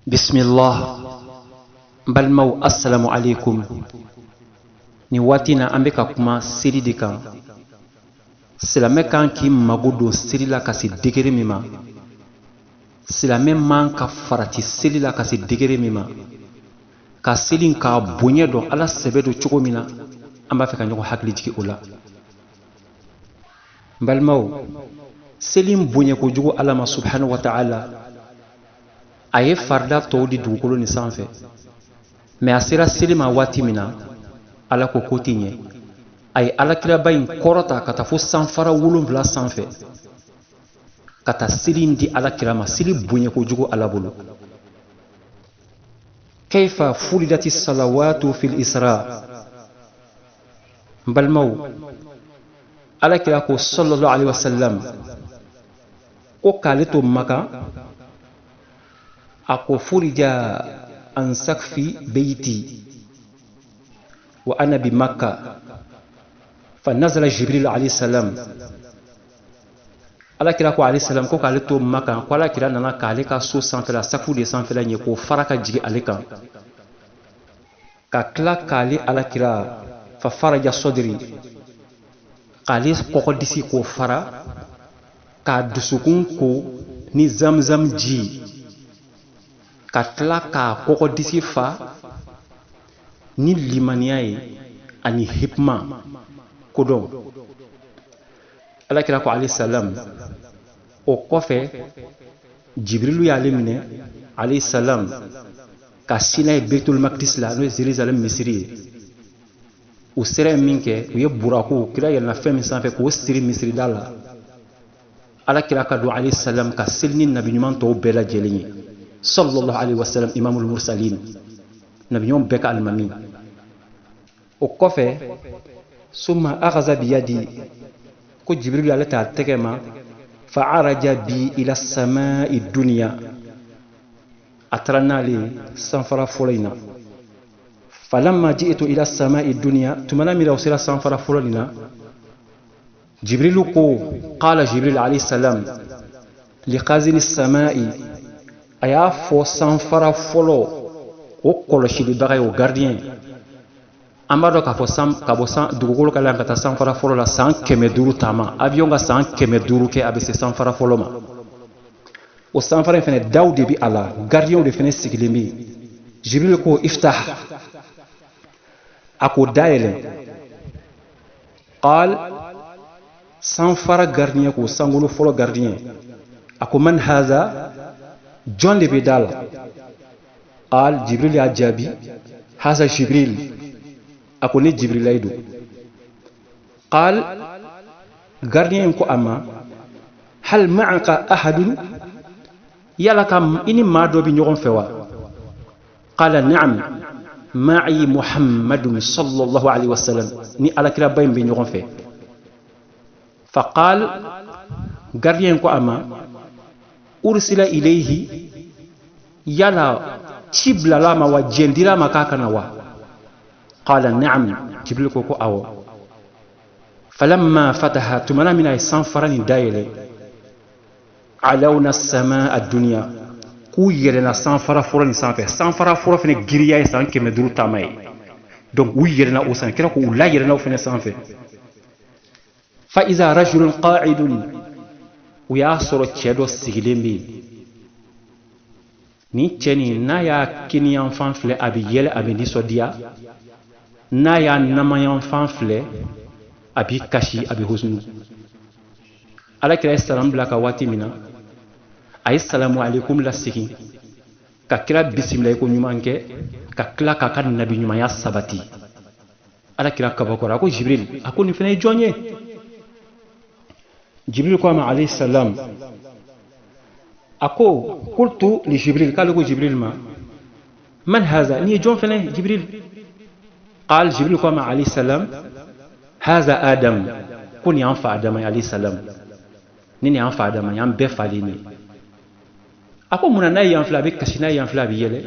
Bismillah. Balmaw assalamu alaikum. Ni watina an bɛ ka kuma seli de kan. Silamɛ kan k'i mago don seli la ka se degré min ma. Silamɛ man ka farati seli la ka se degré min ma. Ka seli k'a bonya dɔn Ala sɛbɛ don cogo min na, an b'a fɛ ka ɲɔgɔn hakili jigin o la. Balmaw, seli bonya kojugu Ala ma subhanahu wa ta'ala, a ye farida tɔw di dugukolo ni sanfɛ, mais a sera seli ma waati min na, Ala ko ko tɛ ɲɛ. A ye alakiraba in kɔrɔta ka taa fo sanfara 7 sanfɛ ka taa seli di alakira ma, seli bonya kojugu Ala bolo. Kayfa furidati salawatu fil isra. Balmaw, alakira ko sallallahu alaihi wasallam ko k'ale to Maka, a ko furija an sakfi beyti wa ana bi Makka fa nazala Jibril alayhi salam. Alakira ko alayhi salam ko k'ale to Maka, ko alakira nana k'ale ka so sanfɛla, safu de sanfɛla ɲɛ k'o fara ka jigin ale kan, ka tila k'ale alakira fa faraja sodri, k'ale kɔkɔ disi k'o fara, k'a dusukun ko ni zamzam ji, ka tila k'a kɔkɔ disi fa ni limaniya ye ani hikma kodɔn. Alakira ko alayhi salam o kɔfɛ Jibrilu y'ale minɛ alayhi salam ka sin n'a ye Beitul Maqdis la, n'o ye Jérusalem misiri ye. U sera yen min kɛ, u ye buraku, kira yɛlɛnna fɛn min sanfɛ k'o siri misirida la. Alakira ka don alayhi salam ka seli ni nabi ɲuman tɔw bɛɛ lajɛlen ye sallallahu alayhi wa sallam, imamul mursalin, nabi ɲuman bɛɛ ka alimami. O kɔfɛ summa akhadha biyadi, ko Jibril ale t'a tɛgɛ ma, fa araja bi ila samai dunya, a taara n'ale sanfara fɔlɔ in na. falamma ji'tu ila samai dunya, tumana min u sera sanfara fɔlɔ in na, Jibrilu ko, qala Jibril alayhi salam li khazini samai, a y'a fɔ sanfara fɔlɔ o kɔlɔsilibaga ye, o gardien. An b'a dɔn k'a fɔ ka bɔ dugukolo ka lan ka taa sanfara fɔlɔ la san 500 taama, avion ka san 500 kɛ a bɛ se sanfara fɔlɔ ma. O sanfara in fɛnɛ daw de bi a la, gardien de fɛnɛ sigilen bɛ yen. Jibril ko iftah, a ko dayɛlɛ. Qal, sanfara gardien ko, sankolo fɔlɔ gardien, a ko man haza, jɔn de bɛ da la. Qal, Jibril y'a jaabi, haza Jibril, a ko ne Jibril ayi don. Qal, gardien ko a ma, hal ma'aka ahadun, yala ka i ni maa dɔ bɛ ɲɔgɔn fɛ wa? Qala na'am, ma'i Muhammadun sallallahu alayhi wa sallam, ni alakira ba in bɛ ɲɔgɔn fɛ. Faqal, gardien ko a ma, ursila ilayhi, yala ci bilala ma wa, jɛndira ma k'a kana wa? Qala na'am, Jibril ko awɔ. Falamma fataha, tumana min a ye sanfara nin dayɛlɛ, alawna sama ad-dunya, k'u yɛlɛnna sanfara fɔlɔ nin sanfɛ. Sanfara fɔlɔ fɛnɛ giriya ye san 500 taama ye, donc u yɛlɛnna o san, kira ko u la yɛlɛnna o fɛnɛ sanfɛ. Fa iza rajulun qa'idun, u y'a sɔrɔ cɛ dɔ sigilen bɛ yen. Ni cɛ nin n'a y'a kiniyanfan filɛ, a bɛ yɛlɛ, a bɛ nisɔndiya. N'a y'a namayanfan filɛ, a b'i kasi, a bɛ husnu. Alakira ye salam bila ka waati min na, a ye salamu alaikum lasegin, ka kira bisimila ko ɲuman kɛ, ka tila k'a ka nabi ɲumanya sabati. Alakira kabakɔrɔ, a ko Jibril, a ko nin fɛnɛ ye jɔn ye? Jibril ko a ma alayhi salam, a ko qultu li Jibril, k'ale ko Jibril ma, man haza, ni ye jɔn fɛnɛ Jibril? Qal, Jibril ko a ma alayhi salam, haza Adam, ko ni y'an fa Adama ye alayhi salam, ni y'an fa Adama ye, an bɛɛ falen ye. A ko munna n'a ye yan filɛ a bɛ kasi, n'a ye yan filɛ a bɛ yɛlɛ?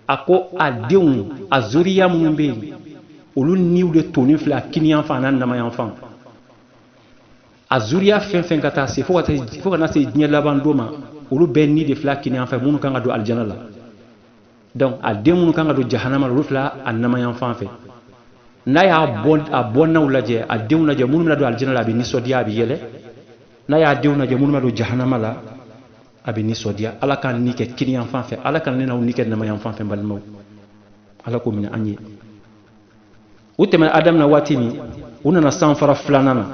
A ko a denw, a zuriya minnu bɛ yen, olu niw de tonin filɛ a kiniyanfan n'a namayanfan. A zuriya fɛn fɛn ka taa se fo ka na se diɲɛ laban don ma, olu bɛɛ ni de filɛ a kiniyanfan minnu kan ka don alijana la. donc a demunu kan ga do jahannama rufla annama yan fanfe na ya bon na ulaje a demunu laje munu na do aljanna la bi ni sodia bi yele na ya demunu laje munu na do jahannama la abi ni sodia ala kan ni ke kini yan fanfe ala kan ni na ni ke nama yan fanfe balmo ala ko min anyi utema adam na watimi una na sanfara flanana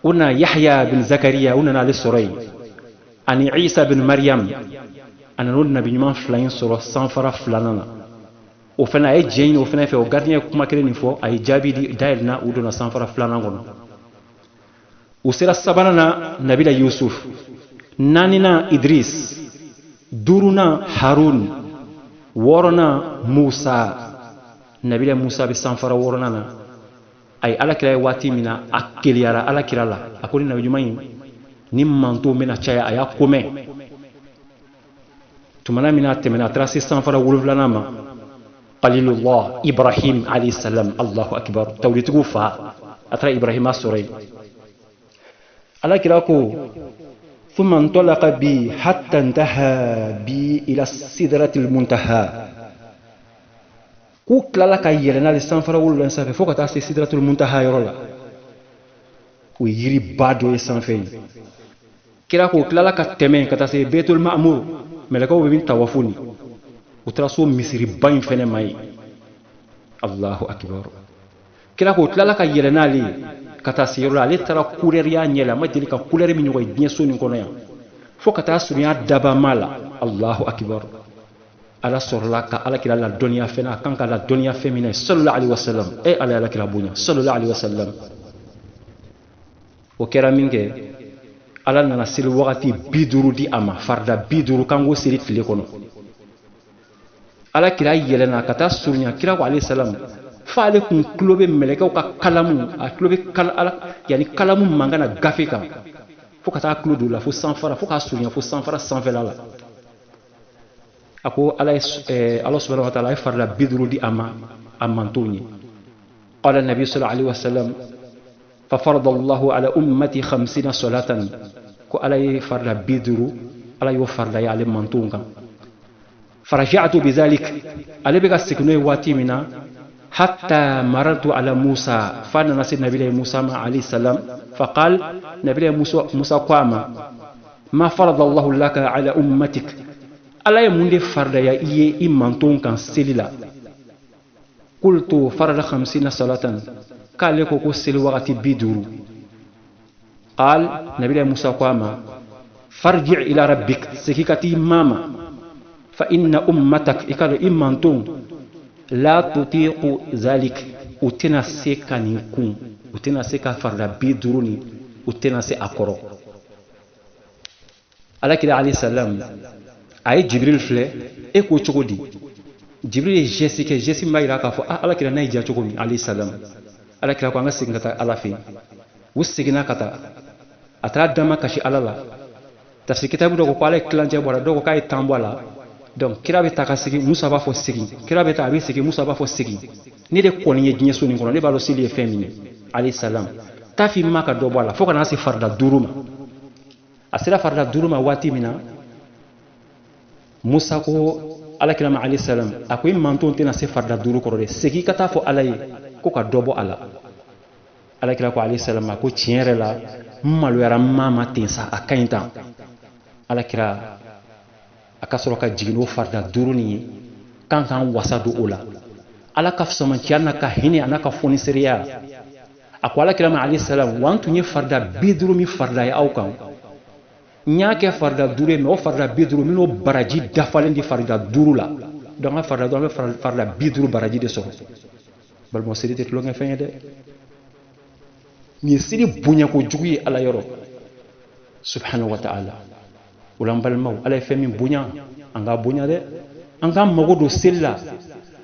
una yahya bin zakariya una na lisurai ani isa bin maryam ana non nabi nyuma flayin soro sanfara flanana o fana ay jeni o fana fe o gardien kuma kele ni fo ay jabi di dail na udo na sanfara flana ngono usira sabanana nabila yusuf nanina idris duruna harun worona musa nabila musa bi sanfara worona na ay alakira wati mina akeliara alakira la akoni nabi jumayi ni manto mena chaya aya kome tumana mina temena trasi sanfara wulvlana ma qalilullah ibrahim alayhi salam allahu akbar tawlitu fa atra ibrahim asuri alakira ko ثم انطلق بي حتى انتهى بي إلى السدرة المنتهى كوك لا لك يلنا لسانفرا ولا سانفي فوق تاسي سدرة المنتهى يرولا ويجري بادو يسانفي كلا كوك لا لك تمين كتاسي بيت المأمور ملكو بين توافوني وتراسو مصري باين فين ماي الله أكبر كلا كوك لا لك يلنا لي kata siyoro ale tara couleur ya nyela ma deli ka couleur mi ñoy bien soni kono ya fo kata sunya daba mala allahu akbar ala sorla ka ala kila la dunya fena kan ka la dunya femina sallallahu alaihi wasallam e ala kila bunya sallallahu alaihi wasallam o kera minge ala nana sil wakati biduru di ama farda biduru kango sirit fili kono ala kila yelena kata sunya kira wa alaihi salam faale kun klobe meleka ka kalamu a klobe kala yani kalamu mangana gafika fo kata klodu la fo sanfara fo ka sunya fo sanfara sanfela la ako ala Allah subhanahu wa ta'ala ay farla bidru di ama amantuni qala an-nabi sallallahu alaihi wasallam fa farada Allah ala ummati 50 salatan ko ala farla bidru ala yo farla ya ale mantunga faraja'tu bidhalik ale be ga sikno wati mina حتى مررت على موسى فانا نسيت نبي موسى عليه السلام فقال نبي موسى قام ما فرض الله لك على أمتك ألا يمون فرد يا إيه إمانتون كان سليلا قلت فرض 50 صلاة قال لك سل وقت بدور قال نبي موسى قام فارجع إلى ربك سكيكتي ماما فإن أمتك إكال إمانتون la tutiqu zalik utena seka ninkun utena seka farda biduruni utena se akoro alakira alayhi salam ay jibril fle e ko chogodi jibril jesi mayra ka fo alakira nay ja chogomi alayhi salam alakira ko anga singata alafi wusigina kata atra dama kashi alala tafsir kitabu do ko ale klanje bora do ko kay tambala donc kira be taka sigi musa ba fo sigi kira be ta be sigi musa ba fo sigi ni de ko ni jinye soni kono ne ba lo sili femini alayhi salam tafi maka do bala fo kana si farda duruma asira farda duruma wati mina musa ko ala kila ma alayhi salam akoy manton tena si farda duru ko de sigi kata fo alay ko ka dobo ala kila ko alayhi salam ko tiere la malu yara mama tensa akainta ala kila akasoro ka jigino farda duruni kan wasadu ola ala ka fsama kiana ka hini anaka foni seriya akwala kirama alayhi salam wantu ni farda biduru mi farda ya awkan nyake farda dure no farda biduru mi no baraji dafalen di farda durula donc farda biduru baraji de so bal mo serite lo nga fenye de ni siri bunya ko jugi ala yoro subhanahu wa ta'ala ulambal maw ala femi bunya anga bunya de anga magodo sella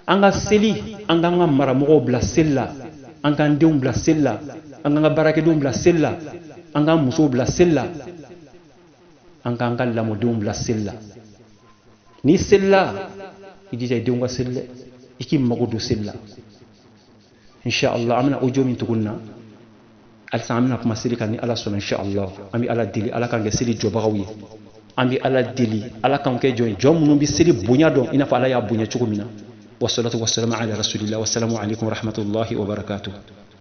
anga seli anga mara mogo bla sella anga ndum bla sella anga barake dum bla sella anga muso bla sella anga lamo dum bla sella ni sella idija dum sella iki magodo sella insha Allah amna ujomin tukunna al samina kuma seli kan ni ala sona insha Allah ami ala dili ala kan seli jobagawi an bɛ ala deli ala k'an kɛ jɔn ye jɔn minnu bɛ seli bonya dɔn i n'a fɔ ala y'a bonya cogo min na wasalatu wasalamu ala rasulillah wasalamu alaikum warahmatullahi wabarakatuh